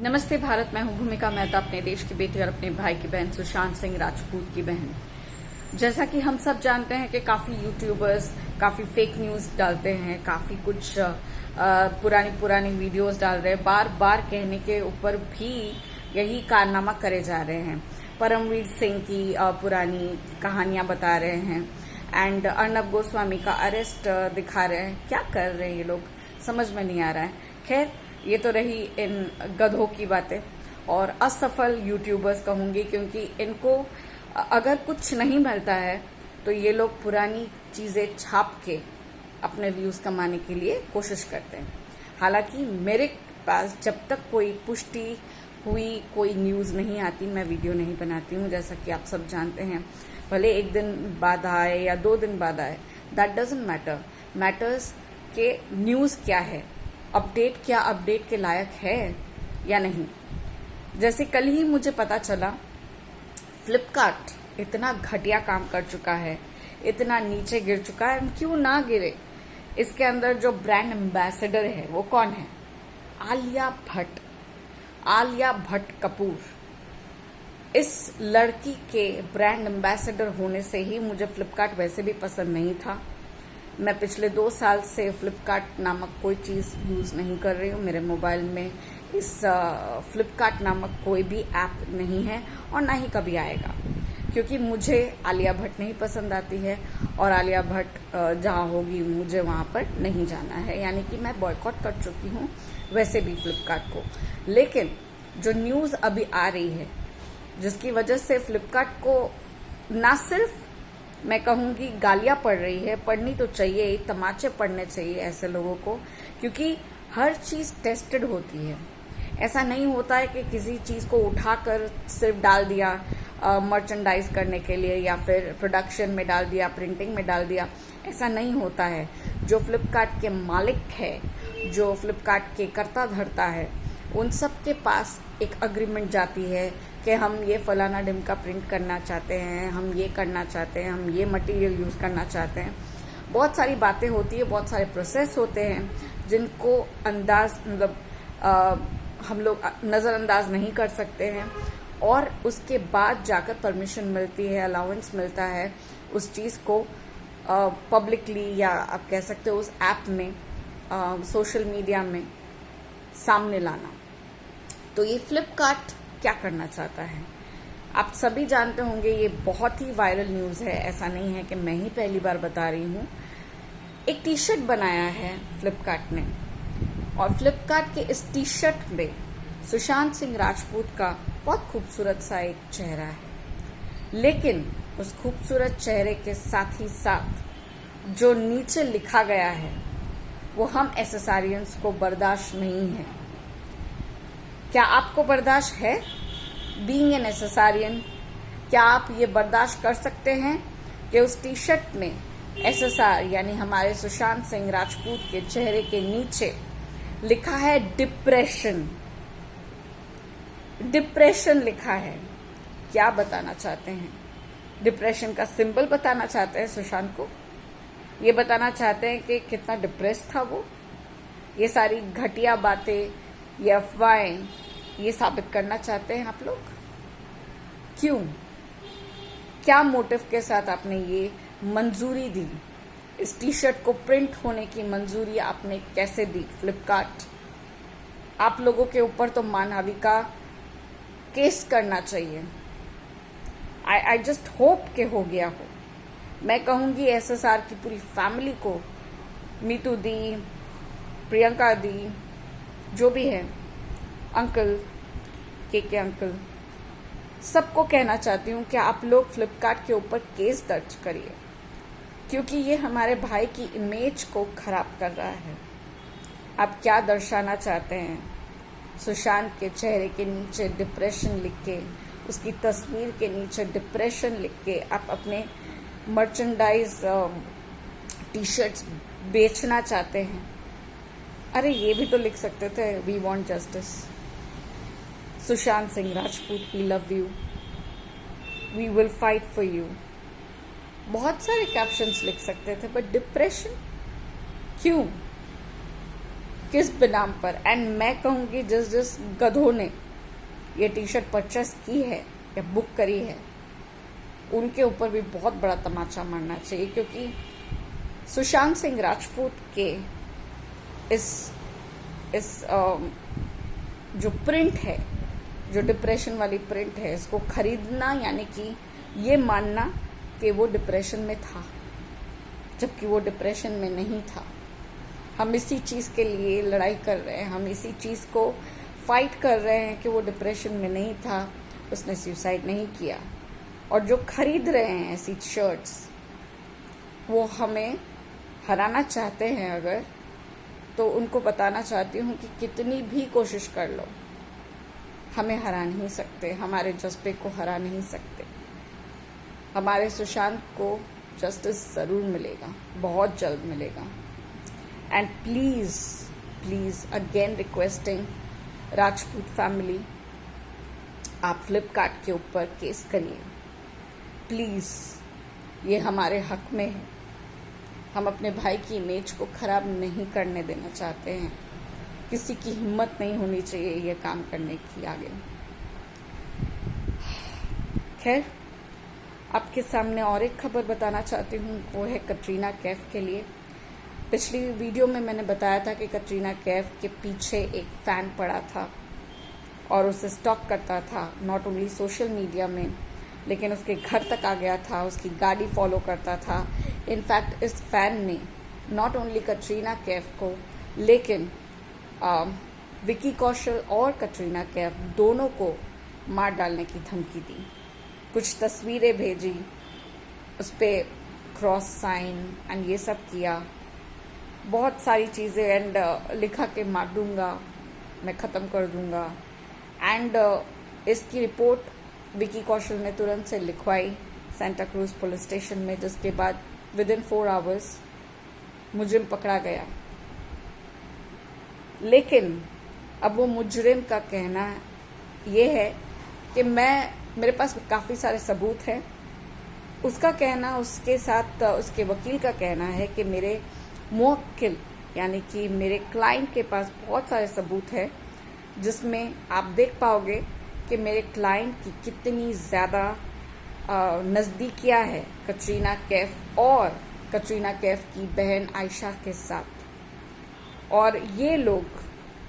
नमस्ते भारत। मैं हूं भूमिका मेहता, अपने देश की बेटी और अपने भाई की बहन सुशांत सिंह राजपूत की बहन। जैसा कि हम सब जानते हैं कि काफी यूट्यूबर्स काफी फेक न्यूज डालते हैं, काफी कुछ पुरानी वीडियोस डाल रहे हैं, बार बार कहने के ऊपर भी यही कारनामा करे जा रहे हैं। परमवीर सिंह की पुरानी कहानियां बता रहे हैं एंड अर्नब गोस्वामी का अरेस्ट दिखा रहे हैं। क्या कर रहे हैं ये लोग, समझ में नहीं आ रहा है। खैर, ये तो रही इन गधों की बातें और असफल यूट्यूबर्स कहूंगी, क्योंकि इनको अगर कुछ नहीं मिलता है तो ये लोग पुरानी चीजें छाप के अपने व्यूज कमाने के लिए कोशिश करते हैं। हालांकि मेरे पास जब तक कोई पुष्टि हुई कोई न्यूज नहीं आती, मैं वीडियो नहीं बनाती हूँ। जैसा कि आप सब जानते हैं, भले एक दिन बाद आए या 2 दिन बाद आए, दैट डजंट मैटर। मैटर्स के न्यूज क्या है, अपडेट क्या अपडेट के लायक है या नहीं। जैसे कल ही मुझे पता चला फ्लिपकार्ट इतना घटिया काम कर चुका है, इतना नीचे गिर चुका है। क्यों ना गिरे, इसके अंदर जो ब्रांड एम्बेसडर है वो कौन है? आलिया भट्ट कपूर। इस लड़की के ब्रांड एम्बेसडर होने से ही मुझे फ्लिपकार्ट वैसे भी पसंद नहीं था। मैं पिछले 2 साल से फ्लिपकार्ट नामक कोई चीज़ यूज़ नहीं कर रही हूँ। मेरे मोबाइल में इस फ्लिपकार्ट नामक कोई भी ऐप नहीं है और ना ही कभी आएगा, क्योंकि मुझे आलिया भट्ट नहीं पसंद आती है और आलिया भट्ट जहाँ होगी मुझे वहाँ पर नहीं जाना है। यानी कि मैं बॉयकॉट कर चुकी हूँ वैसे भी फ्लिपकार्ट को। लेकिन जो न्यूज़ अभी आ रही है, जिसकी वजह से फ्लिपकार्ट को ना सिर्फ मैं कहूंगी गालियां पड़ रही है, पढ़नी तो चाहिए, तमाचे पड़ने चाहिए ऐसे लोगों को, क्योंकि हर चीज टेस्टेड होती है। ऐसा नहीं होता है कि किसी चीज को उठाकर सिर्फ डाल दिया मर्चेंडाइज करने के लिए या फिर प्रोडक्शन में डाल दिया, प्रिंटिंग में डाल दिया। ऐसा नहीं होता है। जो फ्लिपकार्ट के मालिक है, जो फ्लिपकार्ट के कर्ता धर्ता है, उन सब के पास एक अग्रीमेंट जाती है कि हम ये फलाना ढिमका प्रिंट करना चाहते हैं, हम ये करना चाहते हैं, हम ये मटेरियल यूज करना चाहते हैं। बहुत सारी बातें होती है, बहुत सारे प्रोसेस होते हैं जिनको हम लोग नजरअंदाज नहीं कर सकते हैं। और उसके बाद जाकर परमिशन मिलती है, अलाउंस मिलता है उस चीज को पब्लिकली या आप कह सकते हो उस ऐप में, सोशल मीडिया में सामने लाना। तो ये फ्लिपकार्ट क्या करना चाहता है, आप सभी जानते होंगे। ये बहुत ही वायरल न्यूज है, ऐसा नहीं है कि मैं ही पहली बार बता रही हूँ। एक टी शर्ट बनाया है फ्लिपकार्ट ने और फ्लिपकार्ट के इस टी शर्ट में सुशांत सिंह राजपूत का बहुत खूबसूरत सा एक चेहरा है। लेकिन उस खूबसूरत चेहरे के साथ ही साथ जो नीचे लिखा गया है वो हम एसेसारियंस को बर्दाश्त नहीं है। क्या आपको बर्दाश्त है बीइंग एन एसेसारियन? क्या आप ये बर्दाश्त कर सकते हैं कि उस टी शर्ट में एसएसआर यानी हमारे सुशांत सिंह राजपूत के चेहरे के नीचे लिखा है डिप्रेशन? डिप्रेशन लिखा है। क्या बताना चाहते हैं? डिप्रेशन का सिंबल बताना चाहते हैं सुशांत को? ये बताना चाहते हैं कि कितना डिप्रेस था वो? ये सारी घटिया बातें, ये अफवाहें, ये साबित करना चाहते हैं आप लोग? क्यों, क्या मोटिव के साथ आपने ये मंजूरी दी? इस टी शर्ट को प्रिंट होने की मंजूरी आपने कैसे दी? फ्लिपकार्ट, आप लोगों के ऊपर तो मानहानि का केस करना चाहिए। आई जस्ट होप के हो गया हो। मैं कहूंगी एसएसआर की पूरी फैमिली को, मीतू दी, प्रियंका दी, जो भी है, अंकल के अंकल, सबको कहना चाहती हूँ कि आप लोग फ्लिपकार्ट के ऊपर केस दर्ज करिए, क्योंकि ये हमारे भाई की इमेज को खराब कर रहा है। आप क्या दर्शाना चाहते हैं? सुशांत के चेहरे के नीचे डिप्रेशन लिख के, उसकी तस्वीर के नीचे डिप्रेशन लिख के आप अपने मर्चेंडाइज टी शर्ट्स बेचना चाहते हैं? अरे ये भी तो लिख सकते थे, we want justice. Sushant Singh Rajput, we love you, we will fight for you. बहुत सारे कैप्शंस लिख सकते थे, बट डिप्रेशन क्यों? किस बिनाम पर। एंड मैं कहूँगी जिस गधों ने ये टी शर्ट परचेस की है या बुक करी है, उनके ऊपर भी बहुत बड़ा तमाचा मारना चाहिए, क्योंकि सुशांत सिंह राजपूत के इस जो प्रिंट है, जो डिप्रेशन वाली प्रिंट है, इसको खरीदना यानी कि ये मानना कि वो डिप्रेशन में था, जबकि वो डिप्रेशन में नहीं था। हम इसी चीज़ के लिए लड़ाई कर रहे हैं, हम इसी चीज़ को फाइट कर रहे हैं कि वो डिप्रेशन में नहीं था, उसने सुसाइड नहीं किया। और जो खरीद रहे हैं ऐसी शर्ट्स, वो हमें हराना चाहते हैं अगर, तो उनको बताना चाहती हूँ कि कितनी भी कोशिश कर लो, हमें हरा नहीं सकते, हमारे जज्बे को हरा नहीं सकते। हमारे सुशांत को जस्टिस ज़रूर मिलेगा, बहुत जल्द मिलेगा। And please again requesting Rajput family, आप फ्लिपकार्ट के ऊपर केस करिए प्लीज़, ये हमारे हक में है। हम अपने भाई की इमेज को ख़राब नहीं करने देना चाहते हैं। किसी की हिम्मत नहीं होनी चाहिए ये काम करने की आगे। खैर, आपके सामने और एक खबर बताना चाहती हूँ, वो है कटरीना कैफ के लिए। पिछली वीडियो में मैंने बताया था कि कटरीना कैफ के पीछे एक फ़ैन पड़ा था और उसे स्टॉक करता था, नॉट ओनली सोशल मीडिया में, लेकिन उसके घर तक आ गया था, उसकी गाड़ी फॉलो करता था। इनफैक्ट इस फैन ने नॉट ओनली कटरीना कैफ को, लेकिन विकी कौशल और कटरीना कैफ दोनों को मार डालने की धमकी दी। कुछ तस्वीरें भेजी, उस पर क्रॉस साइन एंड ये सब किया, बहुत सारी चीज़ें, एंड लिखा कि मार दूंगा, मैं ख़त्म कर दूंगा। एंड इसकी रिपोर्ट विकी कौशल ने तुरंत से लिखवाई सेंटा क्रूज पुलिस स्टेशन में, जिसके बाद विदिन 4 आवर्स मुजरिम पकड़ा गया। लेकिन अब वो मुजरिम का कहना ये है कि मेरे पास काफ़ी सारे सबूत हैं। उसका कहना, उसके साथ उसके वकील का कहना है कि मेरे मुवक्किल यानी कि मेरे क्लाइंट के पास बहुत सारे सबूत हैं, जिसमें आप देख पाओगे कि मेरे क्लाइंट की कितनी ज़्यादा नज़दीकियाँ है कटरीना कैफ और कटरीना कैफ की बहन आयशा के साथ। और ये लोग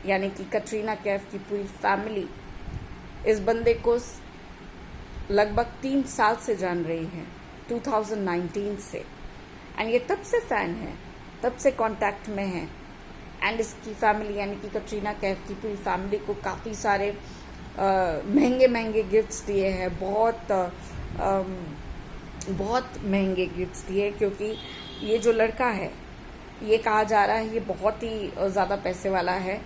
यानी कि कटरीना कैफ की पूरी फैमिली इस बंदे को लगभग 3 साल से जान रही है, 2019 से। एंड ये तब से फ़ैन है, तब से कांटेक्ट में है। एंड इसकी फैमिली यानी कि कटरीना कैफ की पूरी फैमिली को काफ़ी सारे महंगे महंगे गिफ्ट्स दिए हैं, बहुत महंगे गिफ्ट्स दिए, क्योंकि ये जो लड़का है, ये कहा जा रहा है ये बहुत ही ज़्यादा पैसे वाला है।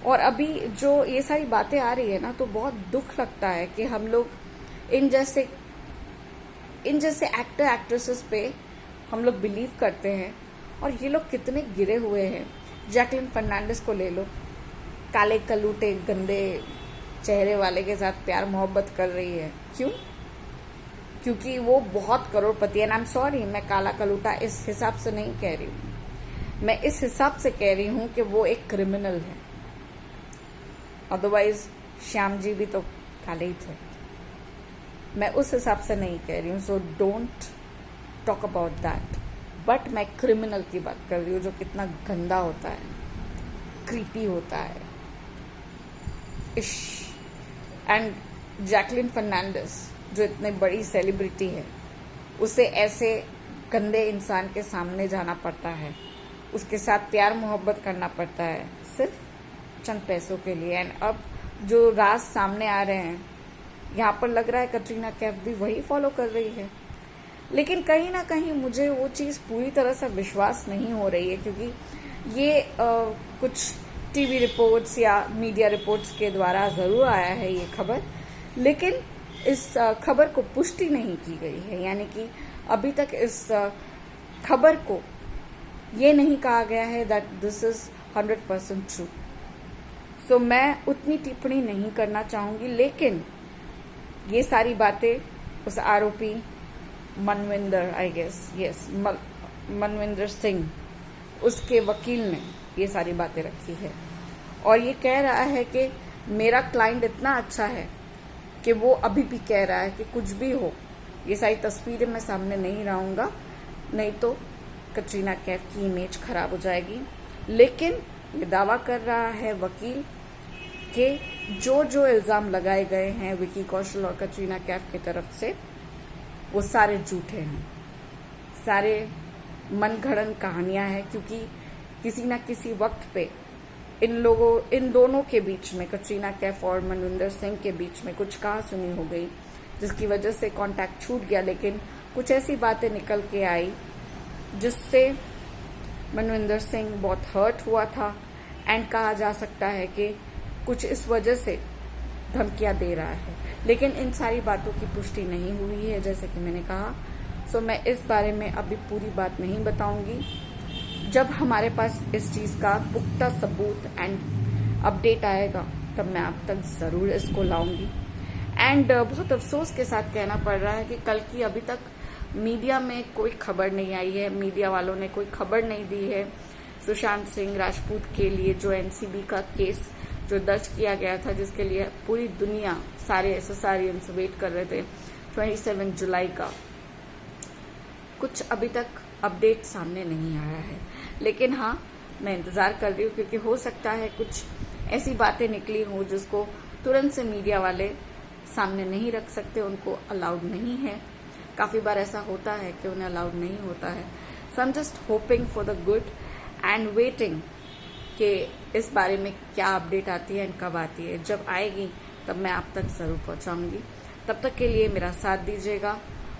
और अभी जो ये सारी बातें आ रही है ना, तो बहुत दुख लगता है कि हम लोग इन जैसे एक्टर एक्ट्रेसेस पे हम लोग बिलीव करते हैं, और ये लोग कितने गिरे हुए हैं। जैकलिन फर्नांडिस को ले लो, काले कलूटे गंदे चेहरे वाले के साथ प्यार मोहब्बत कर रही है। क्यों? क्योंकि वो बहुत करोड़पति है। एंड आई एम सॉरी, मैं काला कलूटा इस हिसाब से नहीं कह रही हूँ, मैं इस हिसाब से कह रही हूँ कि वो एक क्रिमिनल है। अदरवाइज श्याम जी भी तो काले ही थे। मैं उस हिसाब से नहीं कह रही हूँ, so don't talk about that. But मैं क्रिमिनल की बात कर रही हूँ, जो कितना गंदा होता है, क्रीपी होता है। इश। एंड जैकलिन फर्नांडिस जो इतनी बड़ी सेलिब्रिटी है, उसे ऐसे गंदे इंसान के सामने जाना पड़ता है, उसके साथ प्यार मोहब्बत करना पड़ता है सिर्फ चंद पैसों के लिए। एंड अब जो राज सामने आ रहे हैं, यहाँ पर लग रहा है कटरीना कैफ भी वही फॉलो कर रही है। लेकिन कहीं ना कहीं मुझे वो चीज़ पूरी तरह से विश्वास नहीं हो रही है, क्योंकि ये कुछ टीवी रिपोर्ट्स या मीडिया रिपोर्ट्स के द्वारा ज़रूर आया है ये खबर, लेकिन इस खबर को पुष्टि नहीं की गई है। यानी कि अभी तक इस खबर को ये नहीं कहा गया है दैट दिस इज़ 100% ट्रू। सो मैं उतनी टिप्पणी नहीं करना चाहूँगी, लेकिन ये सारी बातें उस आरोपी Manvinder, I guess yes, Manvinder Singh, उसके वकील ने ये सारी बातें रखी है। और ये कह रहा है कि मेरा क्लाइंट इतना अच्छा है कि वो अभी भी कह रहा है कि कुछ भी हो, ये सारी तस्वीरें मैं सामने नहीं लाऊंगा, नहीं तो कटरीना कैफ की इमेज खराब हो जाएगी। लेकिन ये दावा कर रहा है वकील कि जो जो इल्ज़ाम लगाए गए हैं विकी कौशल और कटरीना कैफ की तरफ से, वो सारे झूठे हैं, सारे मनगढ़ंत कहानियां हैं। क्योंकि किसी न किसी वक्त पे इन दोनों के बीच में, कटरीना कैफ और मनविंदर सिंह के बीच में कुछ कहा सुनी हो गई, जिसकी वजह से कांटेक्ट छूट गया। लेकिन कुछ ऐसी बातें निकल के आई जिससे मनविंदर सिंह बहुत हर्ट हुआ था एंड कहा जा सकता है कि कुछ इस वजह से धमकियां दे रहा है। लेकिन इन सारी बातों की पुष्टि नहीं हुई है, जैसे कि मैंने कहा। सो मैं इस बारे में अभी पूरी बात नहीं बताऊंगी। जब हमारे पास इस चीज का पुख्ता सबूत एंड अपडेट आएगा तब मैं आप तक जरूर इसको लाऊंगी। एंड बहुत अफसोस के साथ कहना पड़ रहा है कि कल की अभी तक मीडिया में कोई खबर नहीं आई है, मीडिया वालों ने कोई खबर नहीं दी है सुशांत सिंह राजपूत के लिए जो एनसीबी का केस जो दर्ज किया गया था, जिसके लिए पूरी दुनिया, सारे एसोसिएशंस वेट कर रहे थे 27 जुलाई का। कुछ अभी तक अपडेट सामने नहीं आया है। लेकिन हाँ, मैं इंतजार कर रही हूँ, क्योंकि हो सकता है कुछ ऐसी बातें निकली हों जिसको तुरंत से मीडिया वाले सामने नहीं रख सकते, उनको अलाउड नहीं है। काफी बार ऐसा होता है कि उन्हें अलाउड नहीं होता है। So I am just hoping for the good and waiting कि इस बारे में क्या अपडेट आती है एंड कब आती है। जब आएगी तब मैं आप तक जरूर पहुंचाऊंगी। तब तक के लिए मेरा साथ दीजिएगा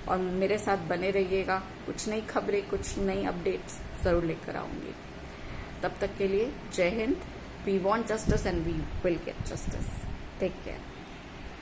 और मेरे साथ बने रहिएगा। कुछ नई खबरें, कुछ नई अपडेट्स जरूर लेकर आऊंगी। तब तक के लिए जय हिंद। We want justice and we will get justice. Take care.